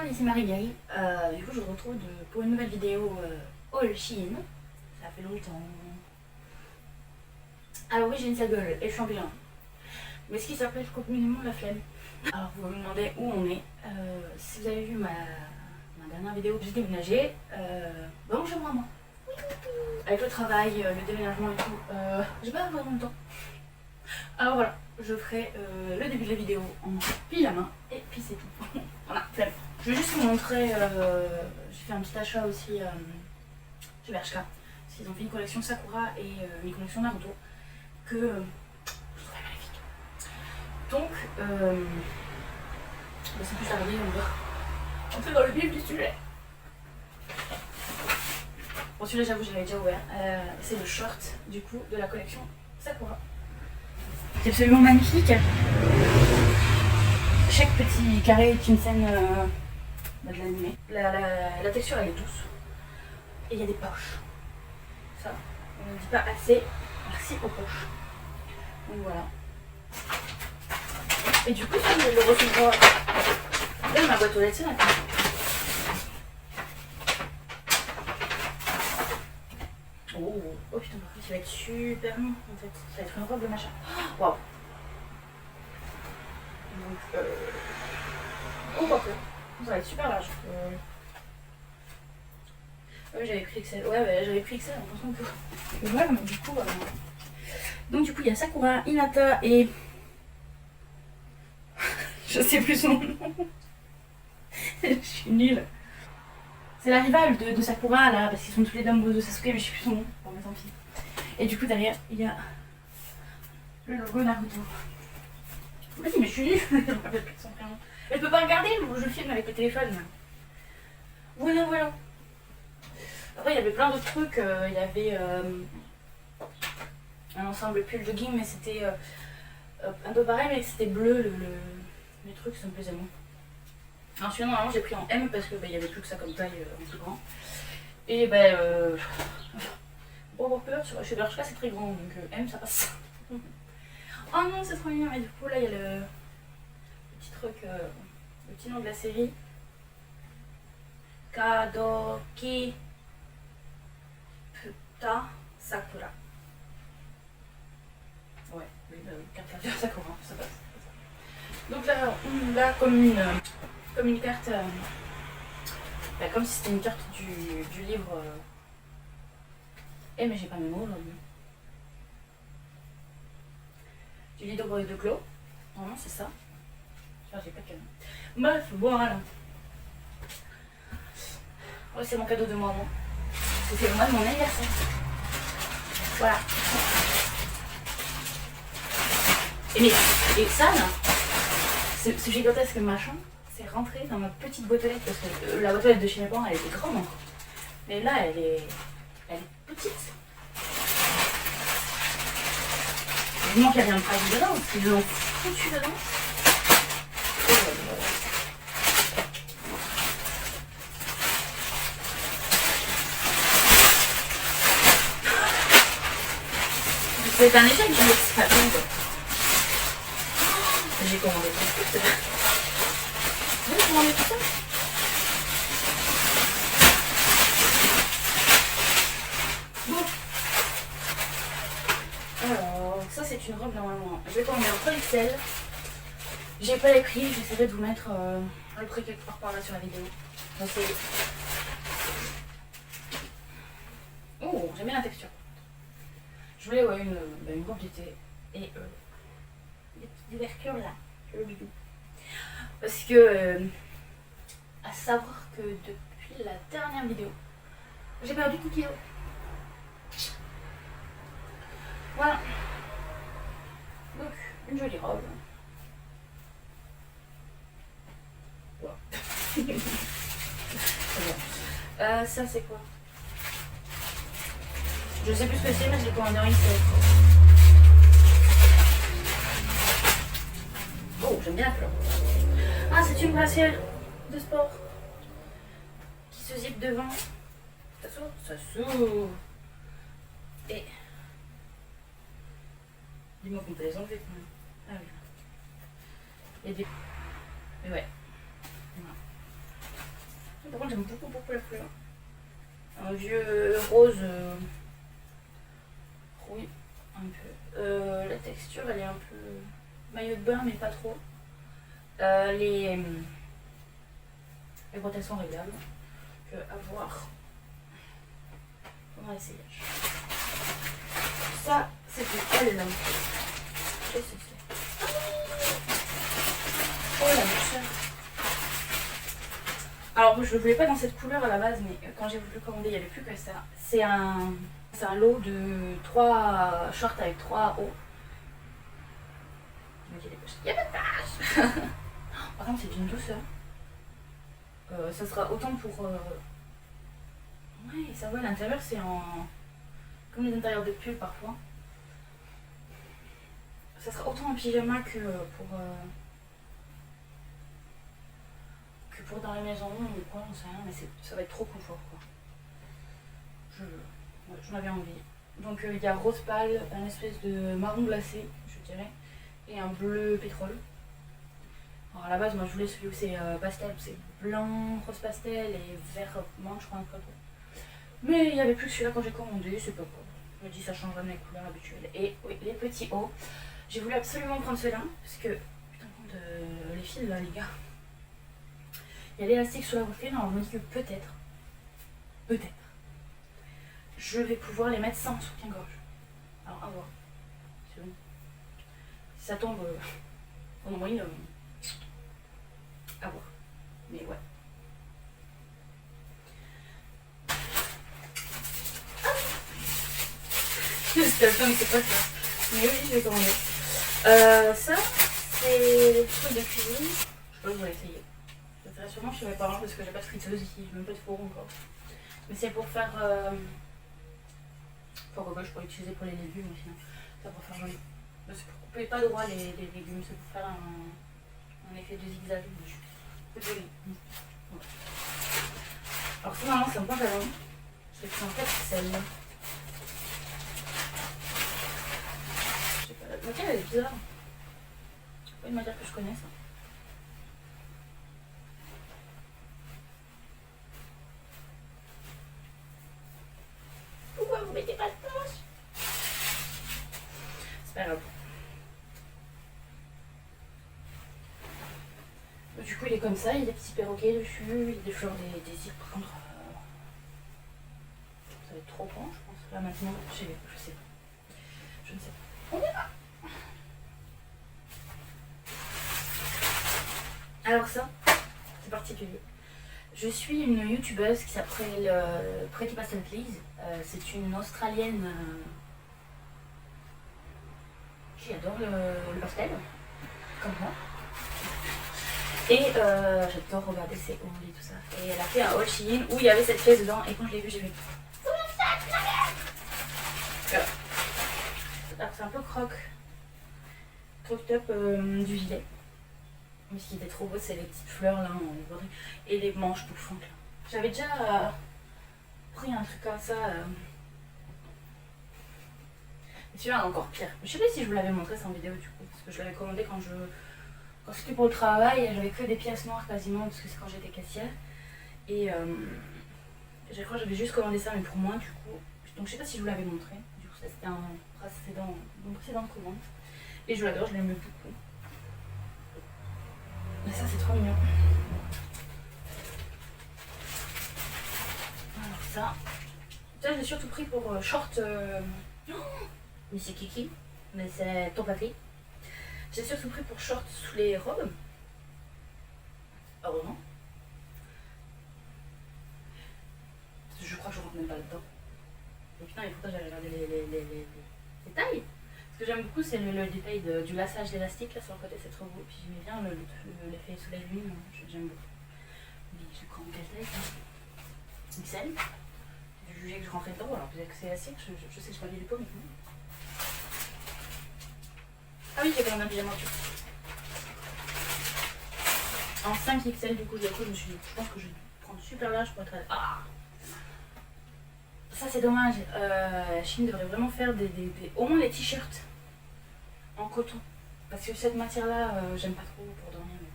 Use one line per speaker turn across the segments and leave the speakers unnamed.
monde, ici Marie-Gaëlle. Du coup, je vous retrouve pour une nouvelle vidéo haul Shein. Ça fait longtemps. Alors oui, j'ai une sale gueule et je suis en bilan. Mais ce qui s'appelle communément la flemme. Alors vous me demandez où on est. Si vous avez vu ma dernière vidéo, j'ai déménagé. Bon, chez moi. Avec le travail, le déménagement et tout, j'ai pas vraiment le temps. Alors voilà, je ferai le début de la vidéo en pyjama et puis c'est tout. Voilà, flemme. Je vais juste vous montrer, j'ai fait un petit achat aussi chez Bershka. Parce qu'ils ont fait une collection Sakura et une collection Naruto que je trouvais magnifique. Donc, sans plus tarder, on va entrer dans le vif du sujet. Bon, celui-là, j'avoue, je l'avais déjà ouvert. C'est le short, du coup, de la collection Sakura. C'est absolument magnifique. Chaque petit carré est une scène de l'animé. La texture, elle est douce. Et il y a des poches. Ça, on ne dit pas assez. Merci aux poches. Donc voilà. Et du coup, si je le recevoir dans ma boîte aux lettres, c'est là. Oh putain, par contre, ça va être super long en fait. Ça va être une robe de machin. Waouh! Donc, oh, quoi que. Ça va être super large. Ouais, j'avais pris Excel. Ouais, j'avais pris Excel en pensant que. Voilà, mais du coup. Donc, du coup, il y a Sakura, Hinata et. Je sais plus son nom. Je suis nulle. C'est la rivale de Sakura là, parce qu'ils sont tous les deux amoureux de Sasuke, mais je sais plus son nom. Bon, mais tant pis. Et du coup, derrière, il y a le logo Naruto. Vas-y, mais je suis nulle. Je me rappelle plus de son prénom. Elle peut pas regarder, je filme avec le téléphone. Voilà. Après, il y avait plein d'autres trucs. Il y avait un ensemble pull de game, mais c'était un peu pareil, mais c'était bleu. Les trucs, ça me plaisait moins. Alors, sinon, normalement, j'ai pris en M parce que il y avait plus que ça comme taille en plus grand. Et pour avoir peur, chez Bershka, c'est très grand, donc M, ça passe. Oh non, c'est trop mignon. Et du coup, là, il y a le petit truc, le petit nom de la série. Kadoki Puta Sakura. Ouais, oui, carte Sakura, ça passe. Donc là, on l'a comme une carte, comme si c'était une carte du livre. Mais j'ai pas mes mots aujourd'hui. Du livre de Clos. Normalement, c'est ça. J'ai pas de canon. Bref, voilà. Ouais, c'est mon cadeau de moi, moi. C'était le mois de mon anniversaire. Voilà. Et ça, là, ce gigantesque machin, c'est rentré dans ma petite boîte aux lettres parce que la boîte aux lettres de chez mes parents, elle était grande encore. Mais là, elle est petite. Évidemment qu'il n'y a rien de fragile dedans, parce qu'ils l'ont foutu dedans. C'est un échec, je sais pas bon, quoi. J'ai commandé tout ça. J'ai commandé tout ça. Bon. Alors, ça c'est une robe normalement. Je vais commander un 3XL. J'ai pas les prix, j'essaierai de vous mettre le prix quelque part par là sur la vidéo. Oh, j'aime bien la texture. Je voulais une robe d'été et des petites ouvertures là, sur le bidou. Parce que, à savoir que depuis la dernière vidéo, j'ai perdu 10 kilos. Voilà. Donc, une jolie robe. Wow. C'est bon. Ça c'est quoi? Je sais plus ce que c'est, mais je l'ai commandé en XL. Oh, j'aime bien la couleur. Ah, c'est une brassière de sport qui se zippe devant. Ça s'ouvre? Ça s'ouvre. Et. Dis-moi qu'on peut les enlever quand même. Ah oui. Il y a des. Mais ouais. Voilà. Par contre, j'aime beaucoup la couleur. Un vieux rose. Oui, un peu. La texture, elle est un peu maillot de bain, mais pas trop. Les bretelles sont réglables. Donc, à voir. On va essayer. Ça, c'est pour elle. Qu'est-ce que c'est? Oh la douceur. Alors, je ne voulais pas dans cette couleur à la base, mais quand j'ai voulu commander, il n'y avait plus que ça. C'est un lot de 3 shorts avec 3 hauts. Il y a pas de tâche. Par contre, c'est d'une douceur. Ça sera autant pour... Ouais, ça va, l'intérieur, c'est en... comme les intérieurs de pull parfois. Ça sera autant en pyjama que pour dans la maison ou quoi, j'en sais rien, mais ça va être trop confort quoi. J'en avais envie. Donc il y a rose pâle, un espèce de marron glacé, je dirais, et un bleu pétrole. Alors à la base, moi je voulais celui où c'est pastel, c'est blanc, rose pastel et vert menthe, je crois un peu. Mais il n'y avait plus celui-là quand j'ai commandé, c'est pas grave. Je me dis ça changera de mes couleurs habituelles. Et oui, les petits hauts. J'ai voulu absolument prendre ceux-là, parce que, putain, les fils là, les gars. Il y a l'élastique sur la poitrine, alors je me dis que peut-être, je vais pouvoir les mettre sans soutien-gorge. Alors, à voir. C'est bon. Si ça tombe en nombril, à voir. Mais ouais. J'espère que c'est pas ça. Mais oui, je vais commander. Ça, c'est des trucs de cuisine. Je peux vous l'essayer. Je le ferai sûrement chez mes parents parce que j'ai pas de friteuse ici, j'ai même pas de four encore. Mais c'est pour faire. Pourquoi pas, je pourrais l'utiliser pour les légumes aussi. Ça pour faire joli. C'est pour couper pas droit les légumes, c'est pour faire un effet de zigzag. C'est joli. Ouais. Alors, finalement, c'est un pantalon. C'est pris en 4XL. La matière elle est bizarre. C'est pas une matière que je connais ça. Pourquoi vous mettez pas de poche? C'est pas grave. Du coup il est comme ça, il y a des petits perroquets dessus, il y a des fleurs, des îles par contre. Ça va être trop grand je pense. Là maintenant, je sais pas. Je ne sais pas. On verra. Alors ça, c'est particulier. Je suis une youtubeuse qui s'appelle Pretty Pastel Please. C'est une Australienne qui adore le pastel, comme moi. Et j'adore regarder ses hauls et tout ça. Et elle a fait un haul Shein où il y avait cette pièce dedans. Et quand je l'ai vue, j'ai fait... Voilà. Alors c'est un peu croque top du gilet. Mais ce qui était trop beau, c'est les petites fleurs là en broderie et les manches bouffantes. J'avais déjà pris un truc comme ça. Mais celui-là est encore pire. Je sais pas si je vous l'avais montré ça en vidéo du coup, parce que je l'avais commandé quand c'était pour le travail. J'avais que des pièces noires quasiment, parce que c'est quand j'étais caissière. Et je crois que j'avais juste commandé ça, mais pour moi du coup. Donc je sais pas si je vous l'avais montré. Du coup, ça c'était une précédente commande. Et je l'adore, je l'aime beaucoup. Mais ça c'est trop mignon. Alors ça je l'ai surtout pris pour short. Mais c'est Kiki, mais c'est ton papier. J'ai surtout pris pour short sous les robes. Heureusement. Je crois que je rentre même pas là-dedans. Et putain, il faut que j'aille regarder les tailles. Ce que j'aime beaucoup, c'est le détail du lassage d'élastique là sur le côté, c'est trop beau. Puis j'aimais bien l'effet soleil lune, j'aime beaucoup. Mais je prends quelle taille ça? XL. J'ai jugé que je rentrais dedans, alors peut-être que c'est assez, je sais que je peux aller les pommes. Ah oui, j'ai quand même un pyjama dessus. En 5 XL, du coup, je me suis dit, je pense que je vais prendre super large pour être. Ah! Ça, c'est dommage. Shein devrait vraiment faire au moins les t-shirts en coton. Parce que cette matière-là, j'aime pas trop pour dormir. Mais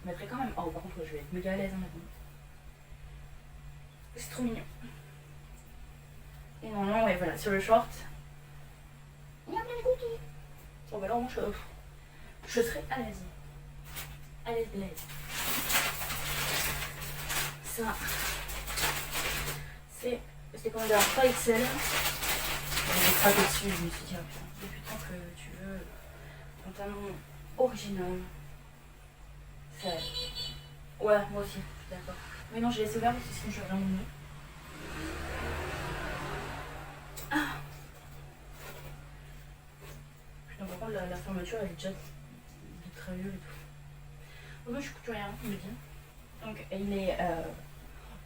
je mettrai quand même. Oh, par contre, je vais être méga à l'aise maintenant. C'est trop mignon. Et normalement, ouais, voilà, sur le short, il y a plein de cookies. Bon, bah là, au moins, je serai à l'aise. À l'aise, l'aise. Ça, c'était quand même pas XL. J'ai craqué dessus, je me suis dit, ah putain, depuis le temps que tu veux un pantalon original. Ça... Ouais, moi aussi, je suis d'accord. Mais non, j'ai laissé ouvert parce que sinon je suis vraiment nulle. Ah. Putain, par contre, la fermeture, elle est déjà de très vieux et tout. Moi, je suis couturière, on me dit. Donc, il est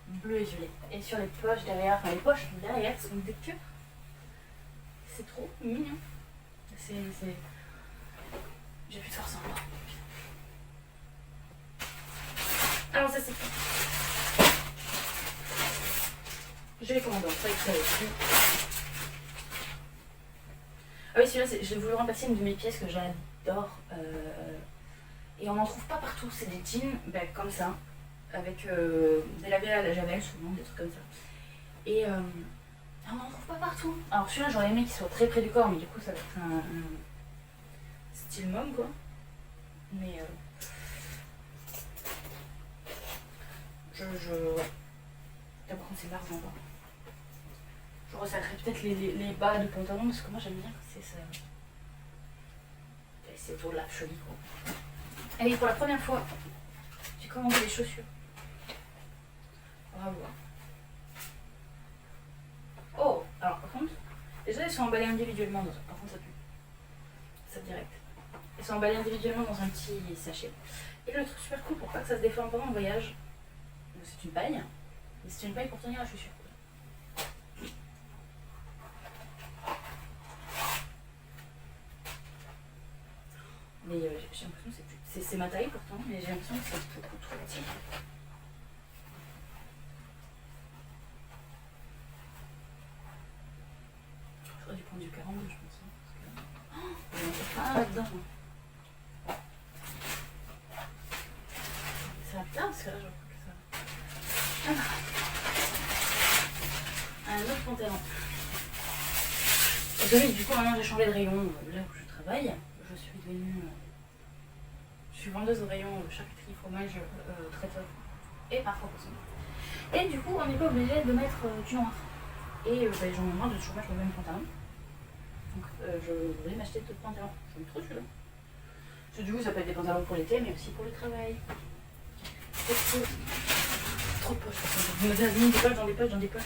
bleu et violet. Et sur les poches derrière, enfin les poches derrière sont des cœurs. C'est trop mignon. C'est... J'ai plus de force en moi. Alors ça c'est tout. Je vais commander, c'est vrai que ça aussi. Ah oui, celui-là, je voulais remplacer une de mes pièces que j'adore. Et on n'en trouve pas partout. C'est des jeans comme ça, avec des lavés à la javel, souvent, des trucs comme ça. Et on n'en trouve pas partout. Alors celui-là, j'aurais aimé qu'il soit très près du corps, mais du coup, ça va être un style mom, quoi. Mais ouais. Par contre, c'est large encore. Je resserrerai peut-être les bas de pantalon parce que moi j'aime bien quand c'est ça. C'est autour de la cheville, quoi. Et pour la première fois, j'ai commandé des chaussures. Bravo. Oh, alors par contre, déjà elles sont emballées individuellement dans un... Par contre ça pue. Ça direct. Elles sont emballées individuellement dans un petit sachet. Et le truc super cool pour pas que ça se déforme pendant le voyage, c'est une paille. Mais c'est une paille pour tenir la chaussure. Mais j'ai l'impression que c'est ma taille pourtant, mais j'ai l'impression que c'est beaucoup trop petit. J'aurais dû prendre du 42, je pense. Parce que... Oh, là-dedans. Ça va bien parce que là, je crois que ça. Un autre pantalon. Et du coup, maintenant j'ai changé de rayon là où je travaille. Je suis devenue. Je suis vendeuse au rayon charcuterie, fromage, traiteur et parfois poisson. Et du coup, on n'est pas obligé de mettre du noir. Et j'en ai marre de toujours mettre le même pantalon. Donc je voulais m'acheter d'autres pantalons. J'aime trop celui-là. Parce que du coup, ça peut être des pantalons pour l'été, mais aussi pour le travail. C'est trop de poches. Je me dis, des poches dans des poches dans des poches.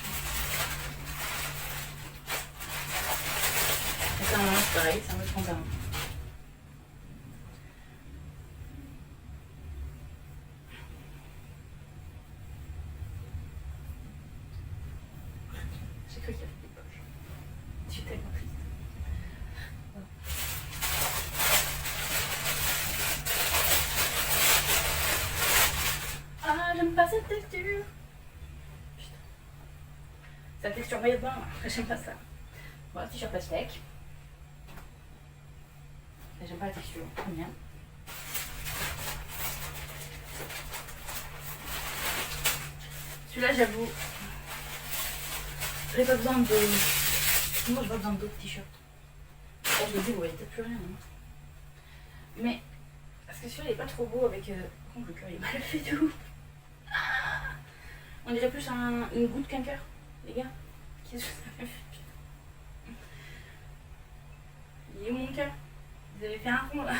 Et ça, c'est pareil, c'est un autre pantalon. J'ai cru qu'il y avait des poches. Je suis tellement triste. Ah, j'aime pas cette texture. Putain. Cette texture maillot de bain, j'aime pas ça. Bon, t-shirt pastèque. J'aime pas la texture, très bien. Celui-là, j'avoue, j'ai pas besoin de... Moi, j'ai pas besoin d'autres t-shirts. Oh, je me dis, vous voyez peut-être plus rien. Hein. Mais, parce que celui-là, il est pas trop beau avec... Par contre, le cœur, il est mal fait tout. On dirait plus une goutte qu'un cœur, les gars. Qu'est-ce que vous avez fait? Il est où mon cœur? Vous avez fait un rond là.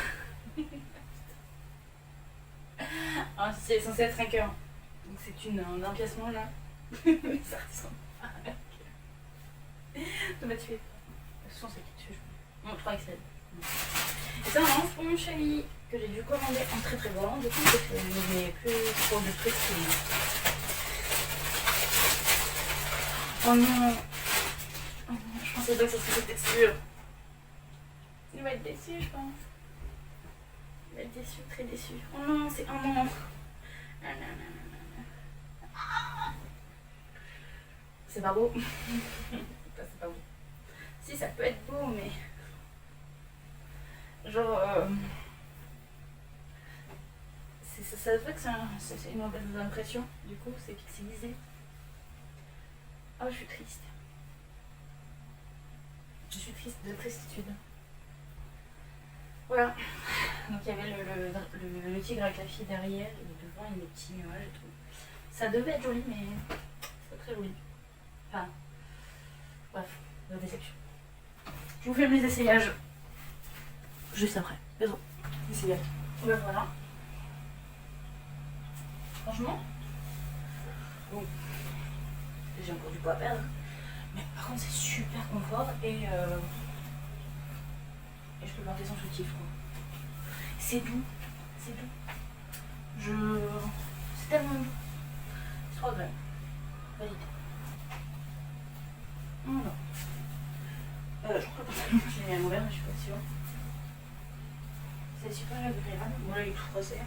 Ah, c'est censé être un cœur. Donc c'est un empiècement là. Mais ça ressemble pas à un cœur. Ça m'a tué. Ce sont ces qui tuent. Non, 3XL. Et ça, vraiment, c'est pour mon chéri que j'ai dû commander en très très grand. Du coup, parce que je n'ai plus trop de trucs qui... Oh non. Oh non, je pensais pas que ça serait cette texture. Il va être déçu, je pense. Il va être déçu, très déçu. Oh non, c'est un non. C'est pas beau. C'est pas beau. Si, ça peut être beau, mais... Genre... Ça se voit que c'est une mauvaise impression. Du coup, c'est pixelisé. Oh, je suis triste. Je suis triste de tristitude. Voilà. Donc il y avait le tigre avec la fille derrière, et devant il y a des petits nuages et tout. Ça devait être joli, mais c'est pas très joli. Enfin, bref, la déception. Je vous fais mes essayages juste après. Désolé. Essayage. Ben voilà. Franchement, bon, j'ai encore du poids à perdre, mais par contre c'est super confort et je peux porter sans soutif quoi. C'est doux, c'est doux. C'est tellement doux. C'est trop agréable. Validé. Voilà. Je crois que j'ai mis à l'envers, mais je suis pas sûre. C'est super agréable. Bon là il est tout froissé.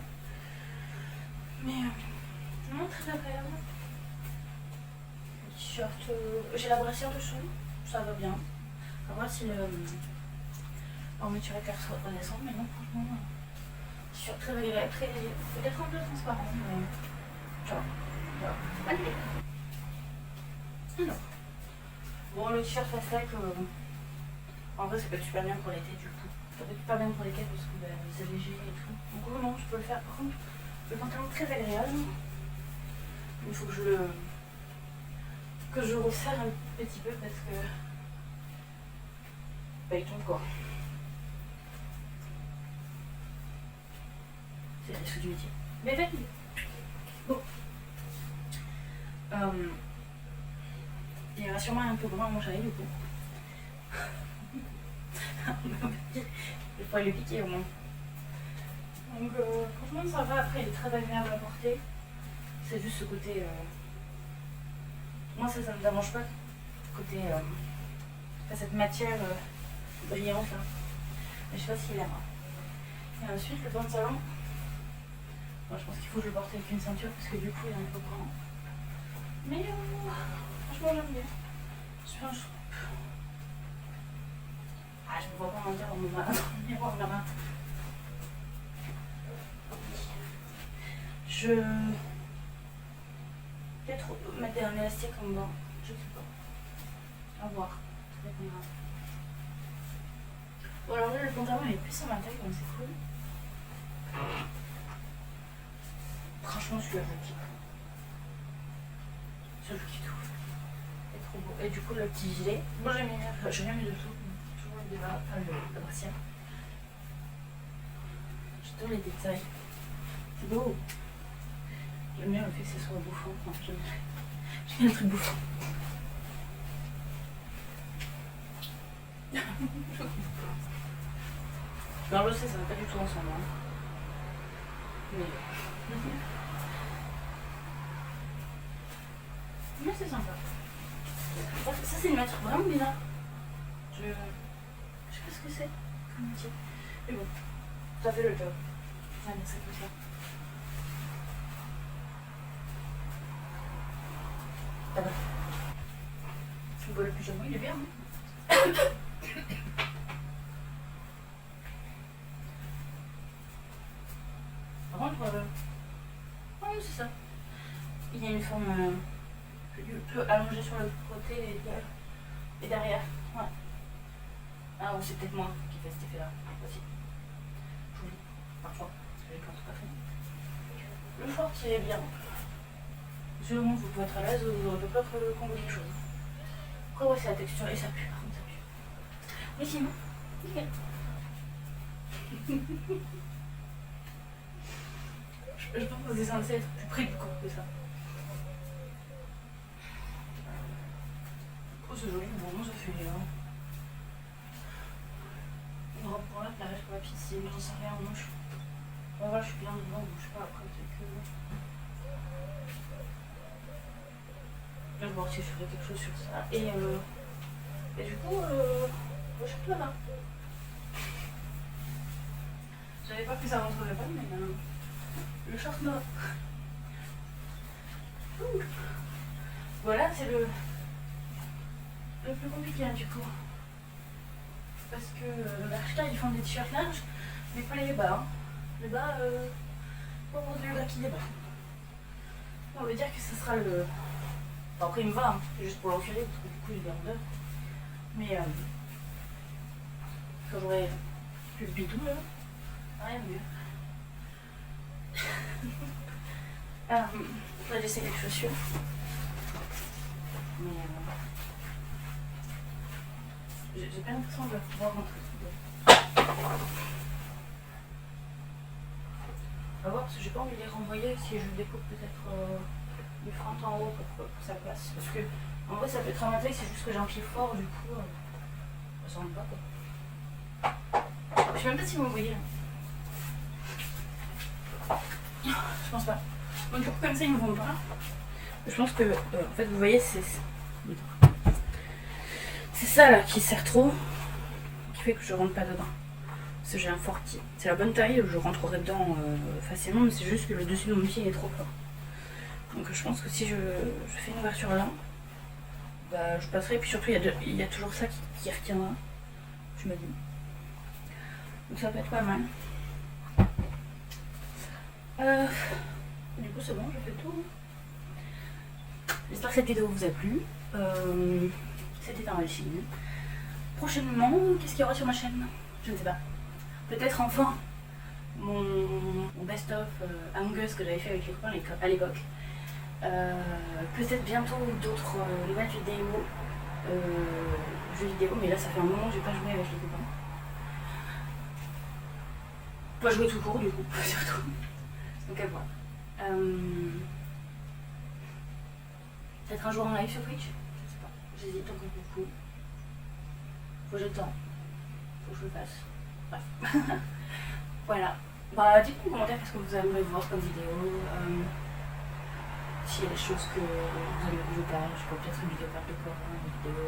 Mais non, très agréable. Le t-shirt, j'ai la brassière dessous, ça va bien. À voir si le armature éclair soit redescend, mais non, franchement, t-shirt très agréable, très léger. Peut-être un peu transparent, mais ça va. Allez. Alors. Bon, le t-shirt fast sec, en vrai, ça peut être super bien pour l'été du coup. Ça peut être super bien pour l'été parce que c'est léger et tout. Donc, non, je peux le faire. Par contre, le pantalon est très agréable. Il faut que je resserre un petit peu parce que il tombe quoi. C'est le risque du métier. Mais validé. Bon. Il y aura sûrement un peu grand à mon chéri du coup. Il faut aller le piquer au moins. Donc franchement ça va, après il est très agréable à porter. C'est juste ce côté... Moi ça me dérange pas. Côté... cette matière brillante là. Mais je sais pas s'il aimera. Et ensuite le pantalon. Bon, je pense qu'il faut que je le porte avec une ceinture parce que du coup il est un peu grand. Mais franchement j'aime bien. Je pense... Ah, je me vois pas mentir dans mon miroir là-bas. Peut-être mettre un élastique en bas. Je sais pas. À voir. Ça dépendra. Bon alors là le pantalon il est plus à ma taille donc c'est cool. Franchement celui-là je kiffe. Je kiffe tout. C'est trop beau. Et du coup le petit gilet. Moi j'ai rien mis dessous. Toujours le débat, enfin le brassière. J'adore les détails. C'est beau. J'aime bien le fait que ce soit bouffant. Enfin, j'aime bien le truc bouffant. Alors je sais, ça va pas du tout ensemble. Hein. Mais... Mais c'est sympa. Ça c'est une matière vraiment bizarre. Je sais pas ce que c'est comme métier. Mais bon, ça fait le job. Ça va ça comme ça. Ça va. Bon, le pyjama il est bien. Hein. Par contre, c'est ça. Il y a une forme peu allongée sur le côté et derrière. Ouais. Ah, c'est peut-être moi qui fais cet effet-là. Aussi. Joli. Parfois. Je l'ai pas tout à fait. Le short, c'est bien. Sur le moment, vous pouvez être à l'aise, vous n'aurez pas peur qu'on voit quelque chose. Après, ouais, c'est la texture et ça pue. Par contre, ça pue. Mais sinon, nickel. Je pense que c'est censé être plus près du corps que ça. Oh, c'est joli, bon, ça fait. Une robe pour là, la reste pour la piscine, j'en sais rien en mouche. Bon, voilà, je suis bien dedans, donc je sais pas après, peut-être que. Je vais voir si je ferai quelque chose sur ça. Et du coup, je suis là. J'avais pas que ça rentrerait pas, mais le short noir. Voilà, c'est le plus compliqué hein, du coup. Parce que Bershka ils font des t-shirts larges, mais pas les bas. Hein. Les bas, pas pour le bas qui débat. On veut dire que ce sera le Enfin, après il me va, hein. C'est juste pour l'enfiler parce que du coup il est en deux. Mais quand j'aurai plus le bidou là, rien de mieux. Là j'essaie les chaussures. Mais j'ai pas l'impression de pouvoir rentrer. On va voir parce que j'ai pas envie de les renvoyer si je découpe peut-être du frein en haut pour que ça passe. Parce que en vrai ça peut être un matin, c'est juste que j'ai un pied fort du coup ça rentre pas quoi. Je sais même pas si vous me voyez là. Je pense pas. Donc du coup comme ça ils me vont pas. Je pense que en fait vous voyez c'est ça là qui sert trop, qui fait que je rentre pas dedans. Parce que j'ai un fort pied. C'est la bonne taille, je rentrerai dedans facilement, mais c'est juste que le dessus de mon pied est trop fort. Donc je pense que si je fais une ouverture là, bah, je passerai. Et puis surtout il y a toujours ça qui retiendra, je me dis. Donc ça peut être pas mal. Du coup c'est bon, j'ai fait tout. J'espère que cette vidéo vous a plu. C'était un film. Prochainement, qu'est-ce qu'il y aura sur ma chaîne? Je ne sais pas. Peut-être enfin mon best-of Among Us que j'avais fait avec les copains à l'époque. Peut-être bientôt d'autres nouvelles vidéos, jeux vidéo, mais là ça fait un moment que j'ai pas joué avec les copains. Pas jouer tout court du coup, surtout. Donc à voir. Peut-être un jour en live sur Twitch, je sais pas. J'hésite encore beaucoup. Faut que j'ai le temps. Faut que je le fasse. Bref. Voilà. Bah dites-moi en commentaire qu'est-ce que vous aimeriez voir comme vidéo. S'il y a des choses que vous aimez que je parle, je sais pas, peut-être une vidéo par de quoi, une vidéo.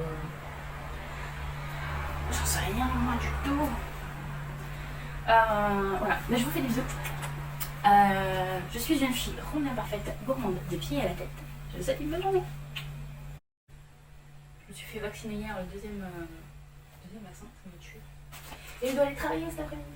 J'en sais rien, moi du tout. Voilà, mais je vous fais des bisous. Je suis une fille ronde et parfaite, gourmande des pieds à la tête. Je vous souhaite une bonne journée. Je me suis fait vacciner hier le deuxième vaccin, ça me tue. Et je dois aller travailler cet après-midi.